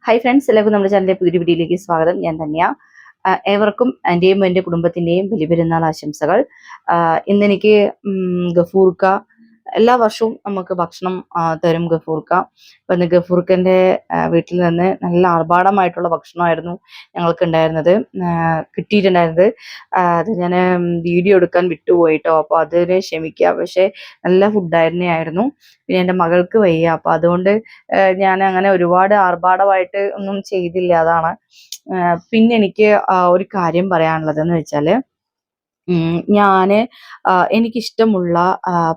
Hi friends, എല്ലാവർക്കും നമ്മുടെ ചാനലിലെ പുതിയ വീഡിയോയിലേക്ക് സ്വാഗതം. ഞാൻ തന്നെയാ. ഏവർക്കും എൻ്റെയും എൻ്റെ കുടുംബത്തിൻ്റെയും ബലിപെരുന്നാൾ ആശംസകൾ. ഇന്നെനിക്ക് ഗഫൂർക്ക എല്ലാ വർഷവും നമുക്ക് ഭക്ഷണം തരും ഗഫൂർക്ക. അപ്പം ഇന്ന് ഗഫൂർക്കൻ്റെ വീട്ടിൽ നിന്ന് നല്ല ആർഭാടമായിട്ടുള്ള ഭക്ഷണമായിരുന്നു ഞങ്ങൾക്ക് ഉണ്ടായിരുന്നത്, കിട്ടിയിട്ടുണ്ടായിരുന്നത്. അത് ഞാൻ വീഡിയോ എടുക്കാൻ വിട്ടുപോയിട്ടോ, അപ്പോൾ അതിനെ ക്ഷമിക്കുക. പക്ഷേ നല്ല ഫുഡായിരുന്നായിരുന്നു. പിന്നെ എൻ്റെ മകൾക്ക് വയ്യ, അപ്പോൾ അതുകൊണ്ട് ഞാൻ അങ്ങനെ ഒരുപാട് ആർഭാടമായിട്ട് ഒന്നും ചെയ്തില്ല. അതാണ്. പിന്നെ എനിക്ക് ഒരു കാര്യം പറയാനുള്ളതെന്ന് വെച്ചാല്, ഞാന് എനിക്കിഷ്ടമുള്ള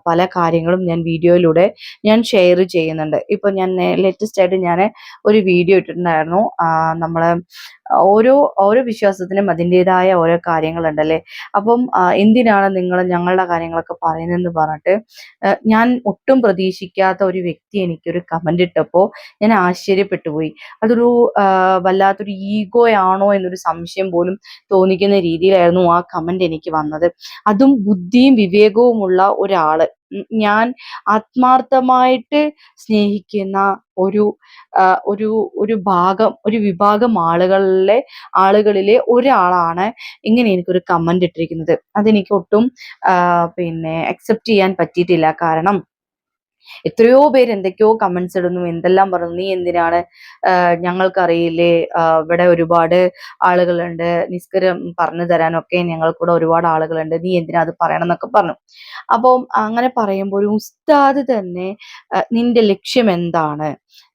പല കാര്യങ്ങളും ഞാൻ വീഡിയോയിലൂടെ ഞാൻ ഷെയർ ചെയ്യുന്നുണ്ട്. ഇപ്പൊ ഞാൻ ലേറ്റസ്റ്റ് ആയിട്ട് ഞാൻ ഒരു വീഡിയോ ഇട്ടിട്ടുണ്ടായിരുന്നു. നമ്മള് ഓരോ ഓരോ വിശ്വാസത്തിനും അതിൻ്റെതായ ഓരോ കാര്യങ്ങളുണ്ടല്ലേ. അപ്പം എന്തിനാണ് നിങ്ങൾ ഞങ്ങളുടെ കാര്യങ്ങളൊക്കെ പറയുന്നതെന്ന് പറഞ്ഞിട്ട് ഞാൻ ഒട്ടും പ്രതീക്ഷിക്കാത്ത ഒരു വ്യക്തി എനിക്കൊരു കമന്റ് ഇട്ടപ്പോൾ ഞാൻ ആശ്ചര്യപ്പെട്ടു പോയി. അതൊരു വല്ലാത്തൊരു ഈഗോയാണോ എന്നൊരു സംശയം പോലും തോന്നിക്കുന്ന രീതിയിലായിരുന്നു ആ കമന്റ് എനിക്ക് വന്നത്. അതും ബുദ്ധിയും വിവേകവുമുള്ള ഒരാള്, ഞാൻ ആത്മാർത്ഥമായിട്ട് സ്നേഹിക്കുന്ന ഒരു ഒരു ഒരു ഒരു വിഭാഗം ആളുകളിലെ ഒരാളാണ് ഇങ്ങനെ എനിക്കൊരു കമന്റ് ഇട്ടിരിക്കുന്നത്. അതെനിക്ക് ഒട്ടും പിന്നെ അക്സെപ്റ്റ് ചെയ്യാൻ പറ്റിയിട്ടില്ല. കാരണം എത്രയോ പേര് എന്തൊക്കെയോ കമന്റ്സ് ഇടുന്നു, എന്തെല്ലാം പറയുന്നു. നീ എന്തിനാണ്, ഞങ്ങൾക്കറിയില്ലേ, ഇവിടെ ഒരുപാട് ആളുകളുണ്ട്, നിസ്കരം പറഞ്ഞു തരാനൊക്കെ ഞങ്ങൾക്കൂടെ ഒരുപാട് ആളുകളുണ്ട്, നീ എന്തിനാ അത് പറയണം എന്നൊക്കെ പറഞ്ഞു. അപ്പം അങ്ങനെ പറയുമ്പോൾ ഒരു ഉസ്താദ് തന്നെ നിന്റെ ലക്ഷ്യം എന്താണ്,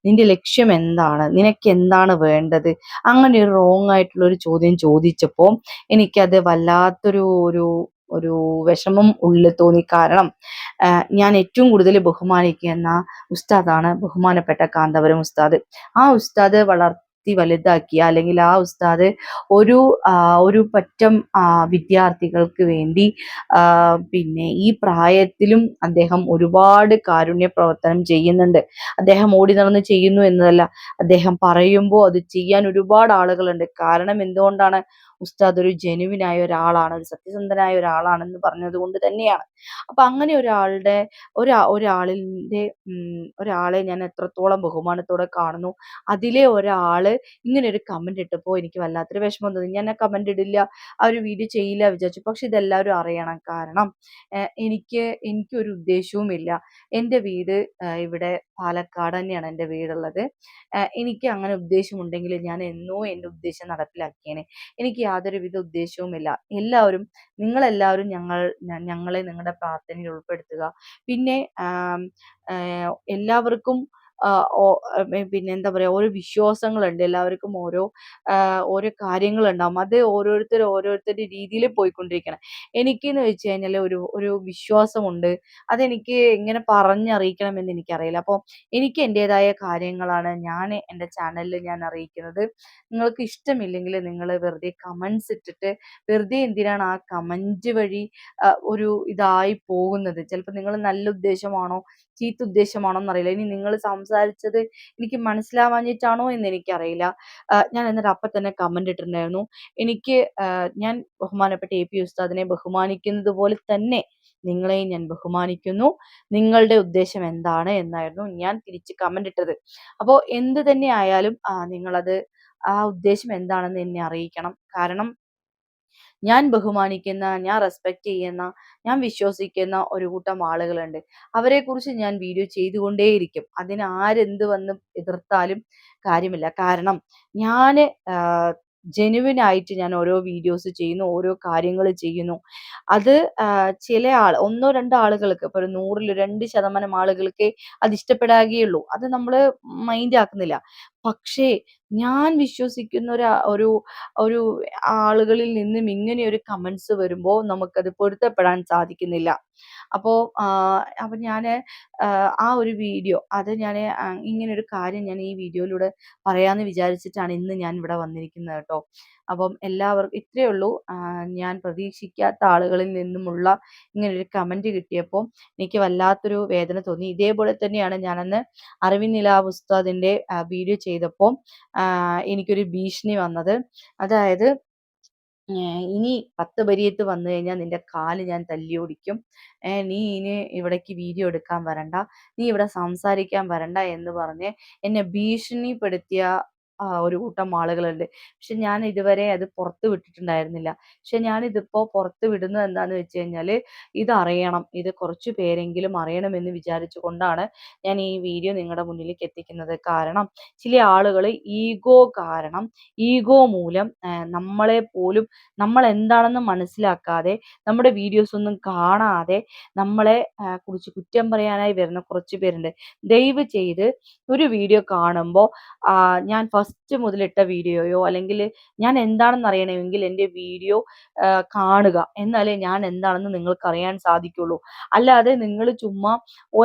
നിന്റെ ലക്ഷ്യം എന്താണ്, നിനക്ക് എന്താണ് വേണ്ടത്, അങ്ങനെ ഒരു റോങ് ആയിട്ടുള്ള ഒരു ചോദ്യം ചോദിച്ചപ്പോൾ എനിക്കത് വല്ലാത്തൊരു ഒരു ഒരു വിഷമം ഉള്ളിൽ തോന്നി. കാരണം ഞാൻ ഏറ്റവും കൂടുതൽ ബഹുമാനിക്കുന്ന ഉസ്താദാണ് ബഹുമാനപ്പെട്ട കാന്തപുരം ഉസ്താദ്. ആ ഉസ്താദ് വളർത്തി വലുതാക്കിയ, അല്ലെങ്കിൽ ആ ഉസ്താദ് ഒരു ഒരു പറ്റം വിദ്യാർത്ഥികൾക്ക് വേണ്ടി പിന്നെ ഈ പ്രായത്തിലും അദ്ദേഹം ഒരുപാട് കാരുണ്യ പ്രവർത്തനം ചെയ്യുന്നുണ്ട്. അദ്ദേഹം ഓടി നടന്ന് ചെയ്യുന്നു എന്നതല്ല, അദ്ദേഹം പറയുമ്പോൾ അത് ചെയ്യാൻ ഒരുപാട് ആളുകളുണ്ട്. കാരണം എന്തുകൊണ്ടാണ്? ഉസ്താദ് ഒരു ജെനുവിനായ ഒരാളാണ്, ഒരു സത്യസന്ധനായ ഒരാളാണെന്ന് പറഞ്ഞത് കൊണ്ട് തന്നെയാണ്. അപ്പൊ അങ്ങനെ ഒരാളിന്റെ ഒരാളെ ഞാൻ എത്രത്തോളം ബഹുമാനത്തോടെ കാണുന്നു. അതിലെ ഒരാള് ഇങ്ങനെ ഒരു കമന്റ് ഇട്ടപ്പോൾ എനിക്ക് വല്ലാത്തൊരു വിഷമം തോന്നി. ഞാൻ ആ കമന്റ് ഇടില്ല, ആ ഒരു വീഡിയോ ചെയ്യില്ല വിചാരിച്ചു. പക്ഷെ ഇതെല്ലാവരും അറിയണം. കാരണം എനിക്കൊരു ഉദ്ദേശവുമില്ല. എൻ്റെ വീട് ഇവിടെ പാലക്കാട് തന്നെയാണ് എൻ്റെ വീടുള്ളത്. എനിക്ക് അങ്ങനെ ഉദ്ദേശമുണ്ടെങ്കിൽ ഞാൻ എന്നോ എൻ്റെ ഉദ്ദേശം നടപ്പിലാക്കിയേനെ. എനിക്ക് യാതൊരുവിധ ഉദ്ദേശവുമില്ല. നിങ്ങളെല്ലാവരും ഞങ്ങളെ നിങ്ങളുടെ പ്രാർത്ഥനയിൽ ഉൾപ്പെടുത്തുക. പിന്നെ എല്ലാവർക്കും പിന്നെ എന്താ പറയാ, ഓരോ വിശ്വാസങ്ങളുണ്ട്. എല്ലാവർക്കും ഓരോ കാര്യങ്ങളുണ്ടാവും. അത് ഓരോരുത്തരുടെ രീതിയിൽ പോയിക്കൊണ്ടിരിക്കണം. എനിക്കെന്ന് വെച്ച് കഴിഞ്ഞാൽ ഒരു ഒരു വിശ്വാസമുണ്ട്. അതെനിക്ക് എങ്ങനെ പറഞ്ഞറിയിക്കണമെന്ന് എനിക്കറിയില്ല. അപ്പോൾ എനിക്ക് എൻ്റെതായ കാര്യങ്ങളാണ് ഞാൻ എൻ്റെ ചാനലിൽ ഞാൻ അറിയിക്കുന്നത്. നിങ്ങൾക്ക് ഇഷ്ടമില്ലെങ്കിൽ നിങ്ങൾ വെറുതെ കമന്റ്സ് ഇട്ടിട്ട് വെറുതെ എന്തിനാണ് ആ കമന്റ് വഴി ഒരു ഇതായി പോകുന്നത്? ചിലപ്പോൾ നിങ്ങൾ നല്ല ഉദ്ദേശമാണോ ചീത്ത ഉദ്ദേശമാണോ എന്നറിയില്ല. ഇനി നിങ്ങൾ സംസാരിച്ചത് എനിക്ക് മനസ്സിലാവാഞ്ഞിട്ടാണോ എന്ന് എനിക്കറിയില്ല. ഞാൻ എന്നിട്ട് അപ്പം തന്നെ കമന്റ് ഇട്ടിട്ടുണ്ടായിരുന്നു. എനിക്ക് ഞാൻ ബഹുമാനപ്പെട്ട AP ഉസ്താദിനെ ബഹുമാനിക്കുന്നത് പോലെ തന്നെ നിങ്ങളെയും ഞാൻ ബഹുമാനിക്കുന്നു. നിങ്ങളുടെ ഉദ്ദേശം എന്താണ് എന്നായിരുന്നു ഞാൻ തിരിച്ച് കമന്റ് ഇട്ടത്. അപ്പോൾ എന്ത് തന്നെ ആയാലും നിങ്ങളത് ആ ഉദ്ദേശം എന്താണെന്ന് എന്നെ അറിയിക്കണം. കാരണം ഞാൻ ബഹുമാനിക്കുന്ന, ഞാൻ റെസ്പെക്റ്റ് ചെയ്യുന്ന, ഞാൻ വിശ്വസിക്കുന്ന ഒരു കൂട്ടം ആളുകളുണ്ട്. അവരെക്കുറിച്ച് ഞാൻ വീഡിയോ ചെയ്തുകൊണ്ടേയിരിക്കും. അതിന് ആരെന്ത് വന്ന് എതിർത്താലും കാര്യമില്ല. കാരണം ഞാന് ജെനുവിൻ ആയിട്ട് ഞാൻ ഓരോ വീഡിയോസ് ചെയ്യുന്നു, ഓരോ കാര്യങ്ങൾ ചെയ്യുന്നു. അത് ഒന്നോ രണ്ടോ ആളുകൾക്ക്, ഇപ്പൊ ഒരു 100ൽ 2% ആളുകൾക്കേ അത് ഇഷ്ടപ്പെടാകുകയുള്ളൂ. അത് നമ്മള് മൈൻഡ് ആക്കുന്നില്ല. പക്ഷേ ഞാൻ വിശ്വസിക്കുന്ന ഒരു ഒരു ആളുകളിൽ നിന്നും ഇങ്ങനെ ഒരു കമന്റ്സ് വരുമ്പോൾ നമുക്കത് പൊരുത്തപ്പെടാൻ സാധിക്കുന്നില്ല. അപ്പോ ഞാന് ആ ഒരു വീഡിയോ അത് ഞാന് ഇങ്ങനെ ഒരു കാര്യം ഞാൻ ഈ വീഡിയോയിലൂടെ പറയാന്ന് വിചാരിച്ചിട്ടാണ് ഇന്ന് ഞാൻ ഇവിടെ വന്നിരിക്കുന്നത് കേട്ടോ. അപ്പം എല്ലാവർക്കും ഇത്രയേ ഉള്ളൂ. ഞാൻ പ്രതീക്ഷിക്കാത്ത ആളുകളിൽ നിന്നുമുള്ള ഇങ്ങനൊരു കമന്റ് കിട്ടിയപ്പോൾ എനിക്ക് വല്ലാത്തൊരു വേദന തോന്നി. ഇതേപോലെ തന്നെയാണ് ഞാനന്ന് അറിവിൻ നിലാവ് ഉസ്താദിന്റെ വീഡിയോ ചെയ്തപ്പോൾ എനിക്കൊരു ഭീഷണി വന്നത്. അതായത് ഇനി 10 ബരിയത്ത് വന്നു കഴിഞ്ഞാൽ നിന്റെ കാല് ഞാൻ തല്ലി ഓടിക്കും. നീ ഇനി ഇവിടേക്ക് വീഡിയോ എടുക്കാൻ വരണ്ട, നീ ഇവിടെ സംസാരിക്കാൻ വരണ്ട എന്ന് പറഞ്ഞ് എന്നെ ഭീഷണിപ്പെടുത്തിയ ഒരു കൂട്ടം ആളുകളുണ്ട്. പക്ഷെ ഞാൻ ഇതുവരെ അത് പുറത്ത് വിട്ടിട്ടുണ്ടായിരുന്നില്ല. പക്ഷെ ഞാനിതിപ്പോ പുറത്ത് വിടുന്നത് എന്താന്ന് വെച്ച് കഴിഞ്ഞാല്, ഇതറിയണം. ഇത് കുറച്ചു പേരെങ്കിലും അറിയണമെന്ന് വിചാരിച്ചുകൊണ്ടാണ് ഞാൻ ഈ വീഡിയോ നിങ്ങളുടെ മുന്നിലേക്ക് എത്തിക്കുന്നത്. കാരണം ചില ആളുകള് ഈഗോ മൂലം നമ്മളെ പോലും നമ്മൾ എന്താണെന്ന് മനസ്സിലാക്കാതെ, നമ്മുടെ വീഡിയോസ് ഒന്നും കാണാതെ നമ്മളെ കുറിച്ച് കുറ്റം പറയാനായി വരുന്ന കുറച്ച് പേരുണ്ട്. ദയവ് ചെയ്ത് ഒരു വീഡിയോ കാണുമ്പോ ഞാൻ ഫസ്റ്റ് മുതലിട്ട വീഡിയോയോ അല്ലെങ്കില് ഞാൻ എന്താണെന്ന് അറിയണമെങ്കിൽ എൻ്റെ വീഡിയോ കാണുക. എന്നാലേ ഞാൻ എന്താണെന്ന് നിങ്ങൾക്കറിയാൻ സാധിക്കുള്ളൂ. അല്ലാതെ നിങ്ങള് ചുമ്മാ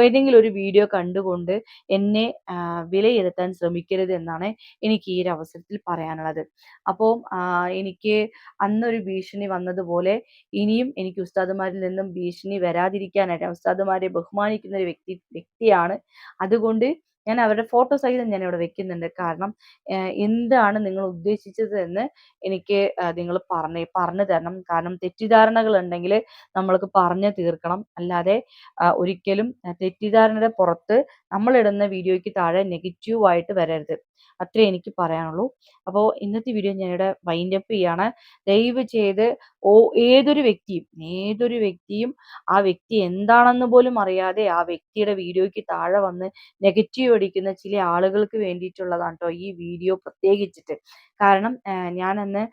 ഏതെങ്കിലും ഒരു വീഡിയോ കണ്ടുകൊണ്ട് എന്നെ വിലയിരുത്താൻ ശ്രമിക്കരുത് എന്നാണ് എനിക്ക് ഈ ഒരു അവസരത്തിൽ പറയാനുള്ളത്. അപ്പോൾ എനിക്ക് അന്നൊരു ഭീഷണി വന്നതുപോലെ ഇനിയും എനിക്ക് ഉസ്താദുമാരിൽ നിന്നും ഭീഷണി വരാതിരിക്കാനായിട്ട്, ഉസ്താദുമാരെ ബഹുമാനിക്കുന്ന ഒരു വ്യക്തിയാണ്. അതുകൊണ്ട് ഞാൻ അവരുടെ ഫോട്ടോ സഹിതം ഞാൻ ഇവിടെ വെക്കുന്നുണ്ട്. കാരണം എന്താണ് നിങ്ങൾ ഉദ്ദേശിച്ചത് എന്ന് എനിക്ക് നിങ്ങൾ പറഞ്ഞു തരണം. കാരണം തെറ്റിദ്ധാരണകൾ ഉണ്ടെങ്കിൽ നമ്മൾക്ക് പറഞ്ഞു തീർക്കണം. അല്ലാതെ ഒരിക്കലും തെറ്റിദ്ധാരണയുടെ പുറത്ത് നമ്മളിടുന്ന വീഡിയോയ്ക്ക് താഴെ നെഗറ്റീവ് ആയിട്ട് വരരുത്. അത്രേ എനിക്ക് പറയാനുള്ളൂ. അപ്പോൾ ഇന്നത്തെ വീഡിയോ ഞാനിവിടെ വൈൻഡ് അപ്പ് ചെയ്യാണ്. ദയവ് ചെയ്ത് ഓ ഏതൊരു വ്യക്തിയും ആ വ്യക്തി എന്താണെന്ന് പോലും അറിയാതെ ആ വ്യക്തിയുടെ വീഡിയോയ്ക്ക് താഴെ വന്ന് നെഗറ്റീവ് അടിക്കുന്ന ചില ആളുകൾക്ക് വേണ്ടിയിട്ടുള്ളതാണ് ട്ടോ ഈ വീഡിയോ പ്രത്യേകിച്ചിട്ട്. കാരണം ഞാനന്ന്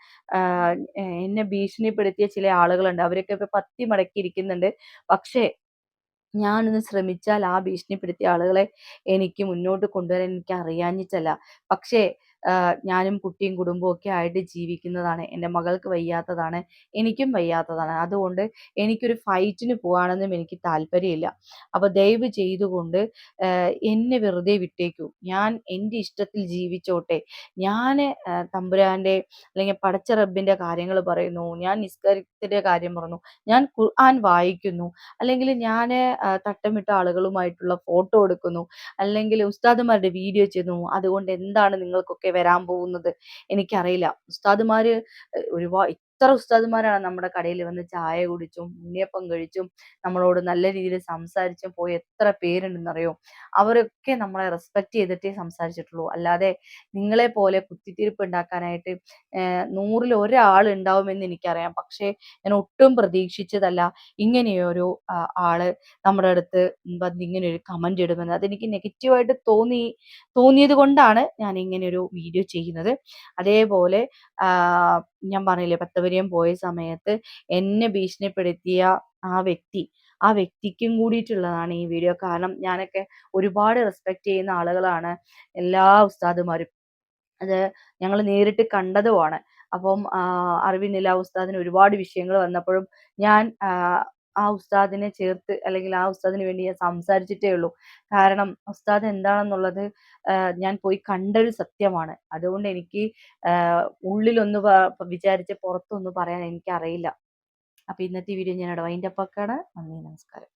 എന്നെ ഭീഷണിപ്പെടുത്തിയ ചില ആളുകളുണ്ട്. അവരൊക്കെ ഇപ്പൊ പത്തി മടക്കി ഇരിക്കുന്നുണ്ട്. പക്ഷേ ഞാനൊന്ന് ശ്രമിച്ചാൽ ആ ഭീഷണിപ്പെടുത്തിയ ആളുകളെ എനിക്ക് മുന്നോട്ട് കൊണ്ടുവരാൻ എനിക്ക് അറിയാഞ്ഞിട്ടല്ല. പക്ഷേ ഞാനും കുട്ടിയും കുടുംബവും ഒക്കെ ആയിട്ട് ജീവിക്കുന്നതാണ്. എൻ്റെ മകൾക്ക് വയ്യാത്തതാണ്. എനിക്കും വയ്യാത്തതാണ്. അതുകൊണ്ട് എനിക്കൊരു ഫൈറ്റിന് പോവാനൊന്നും എനിക്ക് താല്പര്യമില്ല. അപ്പൊ ദയവ് ചെയ്തുകൊണ്ട് എന്നെ വെറുതെ വിട്ടേക്കൂ. ഞാൻ എൻ്റെ ഇഷ്ടത്തിൽ ജീവിച്ചോട്ടെ. ഞാന് തമ്പുരാന്റെ അല്ലെങ്കിൽ പടച്ച റബ്ബിന്റെ കാര്യങ്ങൾ പറയുന്നു. ഞാൻ നിസ്കാരത്തിന്റെ കാര്യം പറഞ്ഞു. ഞാൻ ഖുർആൻ വായിക്കുന്നു. അല്ലെങ്കിൽ ഞാന് തട്ടമിട്ട ആളുകളുമായിട്ടുള്ള ഫോട്ടോ എടുക്കുന്നു. അല്ലെങ്കിൽ ഉസ്താദുമാരുടെ വീഡിയോ ചെയ്യുന്നു. അതുകൊണ്ട് എന്താണ് നിങ്ങൾക്കൊക്കെ വരാൻ പോകുന്നത്? എനിക്കറിയില്ല. ഉസ്താദുമാര് എത്ര ഉസ്താദുമാരാണ് നമ്മുടെ കടയിൽ വന്ന് ചായ കുടിച്ചും ഉണ്ണിയപ്പം കഴിച്ചും നമ്മളോട് നല്ല രീതിയിൽ സംസാരിച്ചും പോയ എത്ര പേരുണ്ടെന്നറിയോ? അവരൊക്കെ നമ്മളെ റെസ്പെക്ട് ചെയ്തിട്ടേ സംസാരിച്ചിട്ടുള്ളൂ. അല്ലാതെ നിങ്ങളെ പോലെ കുത്തിത്തിരിപ്പ് ഉണ്ടാക്കാനായിട്ട് 100-ൽ ഒരാൾ ഉണ്ടാവുമെന്ന് എനിക്കറിയാം. പക്ഷേ ഞാൻ ഒട്ടും പ്രതീക്ഷിച്ചതല്ല ഇങ്ങനെയൊരു ആള് നമ്മുടെ അടുത്ത് വന്ന് ഇങ്ങനെ ഒരു കമന്റ് ഇടുമെന്ന്. അതെനിക്ക് നെഗറ്റീവായിട്ട് തോന്നിയത് കൊണ്ടാണ് ഞാൻ ഇങ്ങനെ ഒരു വീഡിയോ ചെയ്യുന്നത്. അതേപോലെ ഞാൻ പറഞ്ഞില്ലേ, പത്തവരെയും പോയ സമയത്ത് എന്നെ ഭീഷണിപ്പെടുത്തിയ ആ വ്യക്തി ആ വ്യക്തിക്കും കൂടിയിട്ടുള്ളതാണ് ഈ വീഡിയോ. കാരണം ഞാനൊക്കെ ഒരുപാട് റെസ്പെക്ട് ചെയ്യുന്ന ആളുകളാണ് എല്ലാ ഉസ്താദുമാരും. അത് ഞങ്ങൾ നേരിട്ട് കണ്ടതുമാണ്. അപ്പം അറിവിൻ നിലാ ഉസ്താദിന് ഒരുപാട് വിഷയങ്ങൾ വന്നപ്പോഴും ഞാൻ ആ ഉസ്താദിനെ ചേർത്ത് അല്ലെങ്കിൽ ആ ഉസ്താദിന് വേണ്ടി ഞാൻ സംസാരിച്ചിട്ടേ ഉള്ളൂ. കാരണം ഉസ്താദ് എന്താണെന്നുള്ളത് ഞാൻ പോയി കണ്ടൊരു സത്യമാണ്. അതുകൊണ്ട് എനിക്ക് ഉള്ളിലൊന്ന് വിചാരിച്ച് പുറത്തൊന്ന് പറയാൻ എനിക്കറിയില്ല. അപ്പൊ ഇന്നത്തെ വീഡിയോ ഞാൻ ഇവിടെ വൈൻഡ് അപ്പ് ആക്കാണ്. നന്ദി, നമസ്കാരം.